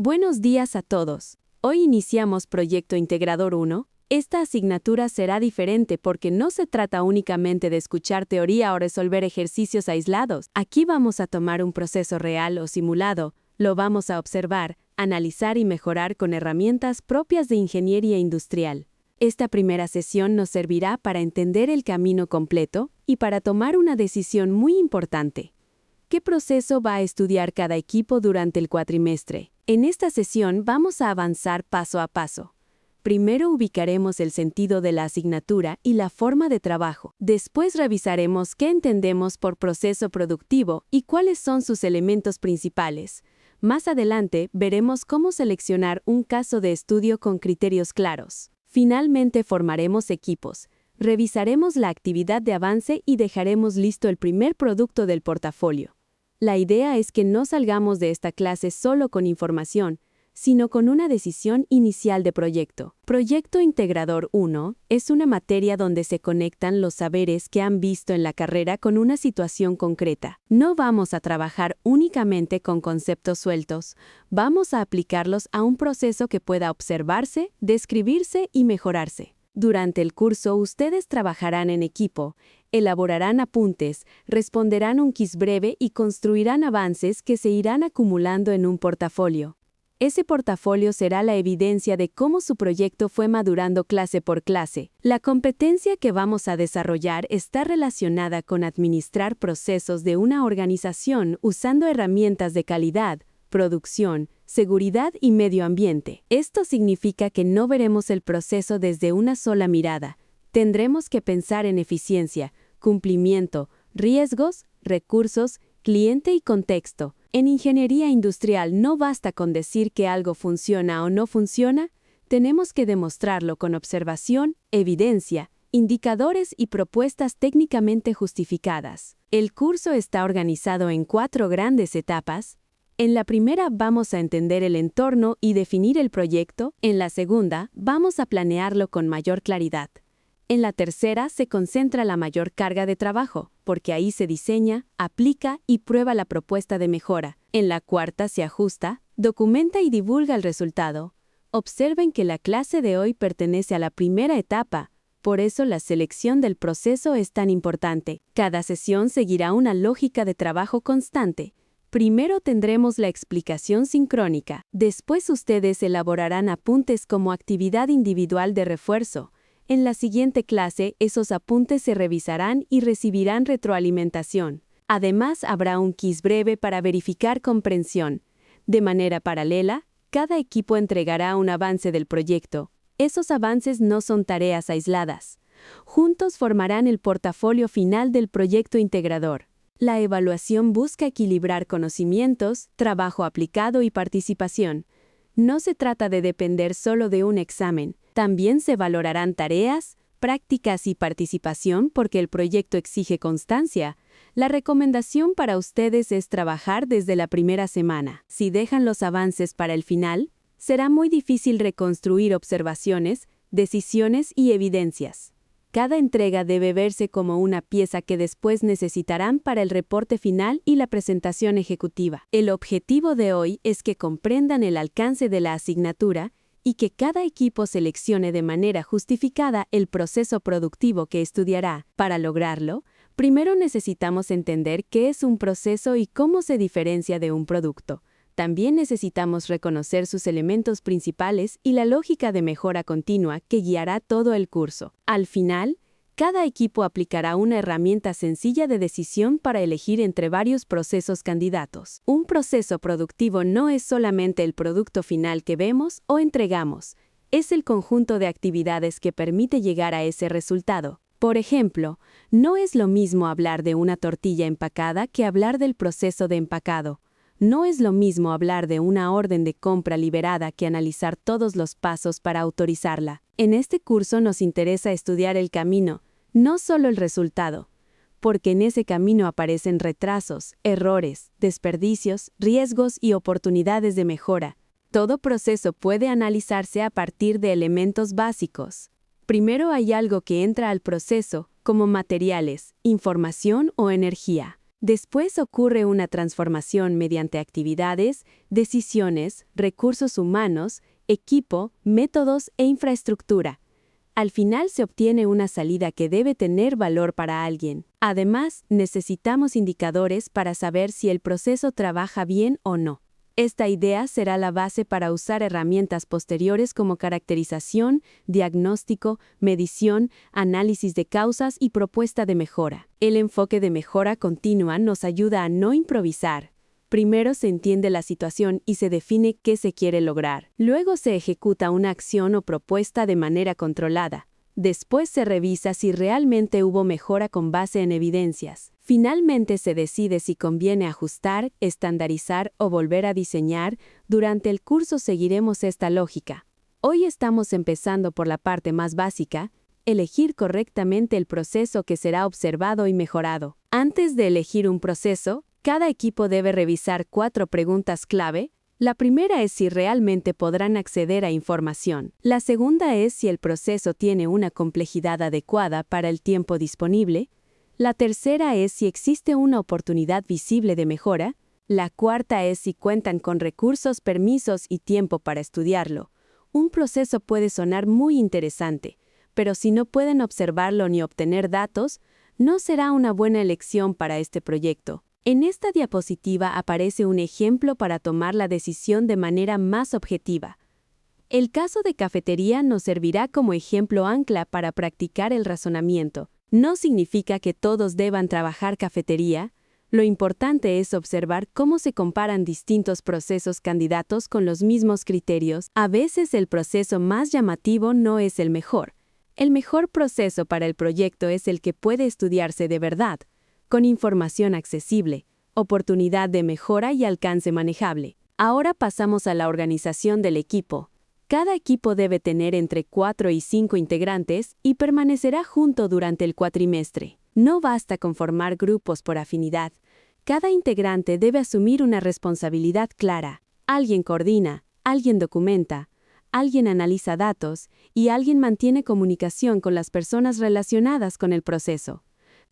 Buenos días a todos. Hoy iniciamos Proyecto Integrador 1. Esta asignatura será diferente porque no se trata únicamente de escuchar teoría o resolver ejercicios aislados. Aquí vamos a tomar un proceso real o simulado, lo vamos a observar, analizar y mejorar con herramientas propias de ingeniería industrial. Esta primera sesión nos servirá para entender el camino completo y para tomar una decisión muy importante. ¿Qué proceso va a estudiar cada equipo durante el cuatrimestre? En esta sesión vamos a avanzar paso a paso. Primero ubicaremos el sentido de la asignatura y la forma de trabajo. Después revisaremos qué entendemos por proceso productivo y cuáles son sus elementos principales. Más adelante veremos cómo seleccionar un caso de estudio con criterios claros. Finalmente formaremos equipos. Revisaremos la actividad de avance y dejaremos listo el primer producto del portafolio. La idea es que no salgamos de esta clase solo con información, sino con una decisión inicial de proyecto. Proyecto Integrador 1 es una materia donde se conectan los saberes que han visto en la carrera con una situación concreta. No vamos a trabajar únicamente con conceptos sueltos, vamos a aplicarlos a un proceso que pueda observarse, describirse y mejorarse. Durante el curso ustedes trabajarán en equipo, elaborarán apuntes, responderán un quiz breve y construirán avances que se irán acumulando en un portafolio. Ese portafolio será la evidencia de cómo su proyecto fue madurando clase por clase. La competencia que vamos a desarrollar está relacionada con administrar procesos de una organización usando herramientas de calidad, producción, seguridad y medio ambiente. Esto significa que no veremos el proceso desde una sola mirada. Tendremos que pensar en eficiencia, cumplimiento, riesgos, recursos, cliente y contexto. En ingeniería industrial no basta con decir que algo funciona o no funciona, tenemos que demostrarlo con observación, evidencia, indicadores y propuestas técnicamente justificadas. El curso está organizado en 4 grandes etapas. En la primera vamos a entender el entorno y definir el proyecto. En la segunda vamos a planearlo con mayor claridad. En la tercera se concentra la mayor carga de trabajo, porque ahí se diseña, aplica y prueba la propuesta de mejora. En la cuarta se ajusta, documenta y divulga el resultado. Observen que la clase de hoy pertenece a la primera etapa, por eso la selección del proceso es tan importante. Cada sesión seguirá una lógica de trabajo constante. Primero tendremos la explicación sincrónica, después ustedes elaborarán apuntes como actividad individual de refuerzo. En la siguiente clase, esos apuntes se revisarán y recibirán retroalimentación. Además, habrá un quiz breve para verificar comprensión. De manera paralela, cada equipo entregará un avance del proyecto. Esos avances no son tareas aisladas. Juntos formarán el portafolio final del proyecto integrador. La evaluación busca equilibrar conocimientos, trabajo aplicado y participación. No se trata de depender solo de un examen. También se valorarán tareas, prácticas y participación porque el proyecto exige constancia. La recomendación para ustedes es trabajar desde la primera semana. Si dejan los avances para el final, será muy difícil reconstruir observaciones, decisiones y evidencias. Cada entrega debe verse como una pieza que después necesitarán para el reporte final y la presentación ejecutiva. El objetivo de hoy es que comprendan el alcance de la asignatura y que cada equipo seleccione de manera justificada el proceso productivo que estudiará. Para lograrlo, primero necesitamos entender qué es un proceso y cómo se diferencia de un producto. También necesitamos reconocer sus elementos principales y la lógica de mejora continua que guiará todo el curso. Al final, cada equipo aplicará una herramienta sencilla de decisión para elegir entre varios procesos candidatos. Un proceso productivo no es solamente el producto final que vemos o entregamos, es el conjunto de actividades que permite llegar a ese resultado. Por ejemplo, no es lo mismo hablar de una tortilla empacada que hablar del proceso de empacado. No es lo mismo hablar de una orden de compra liberada que analizar todos los pasos para autorizarla. En este curso nos interesa estudiar el camino, no solo el resultado, porque en ese camino aparecen retrasos, errores, desperdicios, riesgos y oportunidades de mejora. Todo proceso puede analizarse a partir de elementos básicos. Primero hay algo que entra al proceso, como materiales, información o energía. Después ocurre una transformación mediante actividades, decisiones, recursos humanos, equipo, métodos e infraestructura. Al final se obtiene una salida que debe tener valor para alguien. Además, necesitamos indicadores para saber si el proceso trabaja bien o no. Esta idea será la base para usar herramientas posteriores como caracterización, diagnóstico, medición, análisis de causas y propuesta de mejora. El enfoque de mejora continua nos ayuda a no improvisar. Primero se entiende la situación y se define qué se quiere lograr. Luego se ejecuta una acción o propuesta de manera controlada. Después se revisa si realmente hubo mejora con base en evidencias. Finalmente se decide si conviene ajustar, estandarizar o volver a diseñar. Durante el curso seguiremos esta lógica. Hoy estamos empezando por la parte más básica, elegir correctamente el proceso que será observado y mejorado. Antes de elegir un proceso, cada equipo debe revisar 4 preguntas clave. La primera es si realmente podrán acceder a información. La segunda es si el proceso tiene una complejidad adecuada para el tiempo disponible. La tercera es si existe una oportunidad visible de mejora. La cuarta es si cuentan con recursos, permisos y tiempo para estudiarlo. Un proceso puede sonar muy interesante, pero si no pueden observarlo ni obtener datos, no será una buena elección para este proyecto. En esta diapositiva aparece un ejemplo para tomar la decisión de manera más objetiva. El caso de cafetería nos servirá como ejemplo ancla para practicar el razonamiento. No significa que todos deban trabajar cafetería. Lo importante es observar cómo se comparan distintos procesos candidatos con los mismos criterios. A veces el proceso más llamativo no es el mejor. El mejor proceso para el proyecto es el que puede estudiarse de verdad, con información accesible, oportunidad de mejora y alcance manejable. Ahora pasamos a la organización del equipo. Cada equipo debe tener entre 4 y 5 integrantes y permanecerá junto durante el cuatrimestre. No basta con formar grupos por afinidad. Cada integrante debe asumir una responsabilidad clara. Alguien coordina, alguien documenta, alguien analiza datos y alguien mantiene comunicación con las personas relacionadas con el proceso.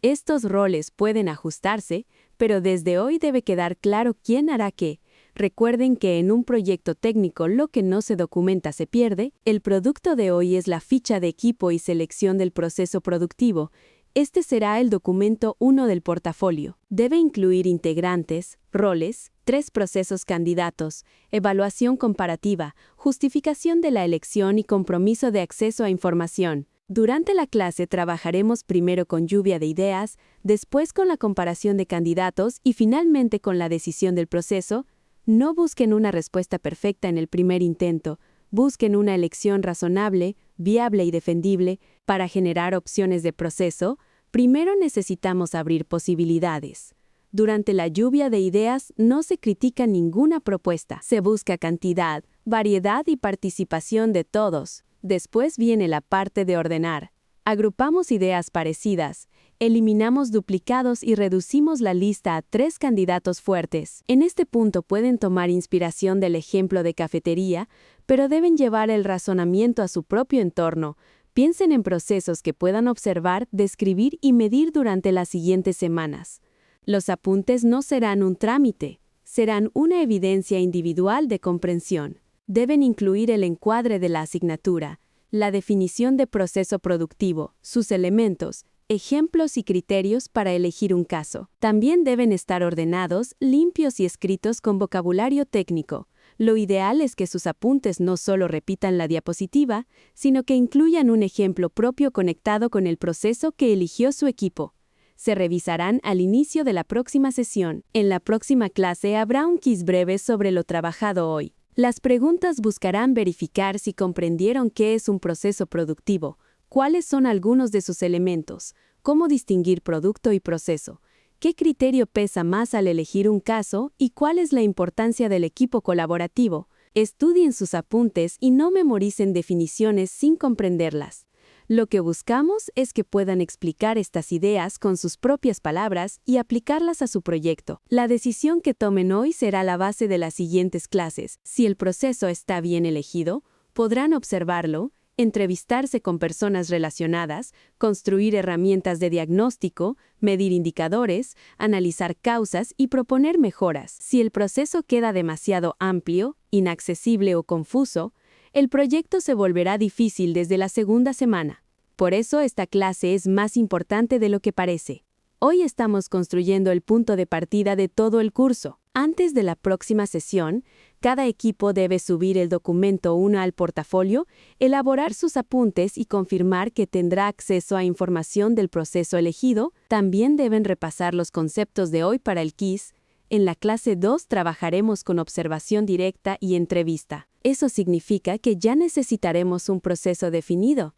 Estos roles pueden ajustarse, pero desde hoy debe quedar claro quién hará qué. Recuerden que en un proyecto técnico lo que no se documenta se pierde. El producto de hoy es la ficha de equipo y selección del proceso productivo. Este será el documento 1 del portafolio. Debe incluir integrantes, roles, 3 procesos candidatos, evaluación comparativa, justificación de la elección y compromiso de acceso a información. Durante la clase trabajaremos primero con lluvia de ideas, después con la comparación de candidatos y finalmente con la decisión del proceso. No busquen una respuesta perfecta en el primer intento, busquen una elección razonable, viable y defendible. Para generar opciones de proceso, primero necesitamos abrir posibilidades. Durante la lluvia de ideas no se critica ninguna propuesta, se busca cantidad, variedad y participación de todos. Después viene la parte de ordenar. Agrupamos ideas parecidas, eliminamos duplicados y reducimos la lista a 3 candidatos fuertes. En este punto pueden tomar inspiración del ejemplo de cafetería, pero deben llevar el razonamiento a su propio entorno. Piensen en procesos que puedan observar, describir y medir durante las siguientes semanas. Los apuntes no serán un trámite, serán una evidencia individual de comprensión. Deben incluir el encuadre de la asignatura, la definición de proceso productivo, sus elementos, ejemplos y criterios para elegir un caso. También deben estar ordenados, limpios y escritos con vocabulario técnico. Lo ideal es que sus apuntes no solo repitan la diapositiva, sino que incluyan un ejemplo propio conectado con el proceso que eligió su equipo. Se revisarán al inicio de la próxima sesión. En la próxima clase habrá un quiz breve sobre lo trabajado hoy. Las preguntas buscarán verificar si comprendieron qué es un proceso productivo, cuáles son algunos de sus elementos, cómo distinguir producto y proceso, qué criterio pesa más al elegir un caso y cuál es la importancia del equipo colaborativo. Estudien sus apuntes y no memoricen definiciones sin comprenderlas. Lo que buscamos es que puedan explicar estas ideas con sus propias palabras y aplicarlas a su proyecto. La decisión que tomen hoy será la base de las siguientes clases. Si el proceso está bien elegido, podrán observarlo, entrevistarse con personas relacionadas, construir herramientas de diagnóstico, medir indicadores, analizar causas y proponer mejoras. Si el proceso queda demasiado amplio, inaccesible o confuso, el proyecto se volverá difícil desde la segunda semana. Por eso esta clase es más importante de lo que parece. Hoy estamos construyendo el punto de partida de todo el curso. Antes de la próxima sesión, cada equipo debe subir el documento 1 al portafolio, elaborar sus apuntes y confirmar que tendrá acceso a información del proceso elegido. También deben repasar los conceptos de hoy para el quiz. En la clase 2 trabajaremos con observación directa y entrevista. Eso significa que ya necesitaremos un proceso definido.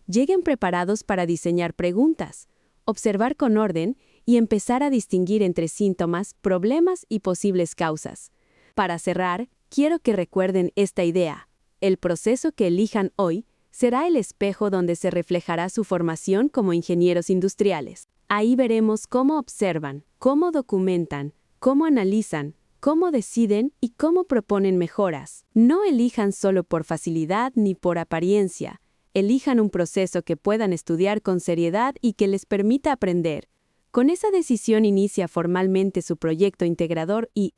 Lleguen preparados para diseñar preguntas, observar con orden y empezar a distinguir entre síntomas, problemas y posibles causas. Para cerrar, quiero que recuerden esta idea. El proceso que elijan hoy será el espejo donde se reflejará su formación como ingenieros industriales. Ahí veremos cómo observan, cómo documentan, cómo analizan, cómo deciden y cómo proponen mejoras. No elijan solo por facilidad ni por apariencia. Elijan un proceso que puedan estudiar con seriedad y que les permita aprender. Con esa decisión inicia formalmente su proyecto integrador y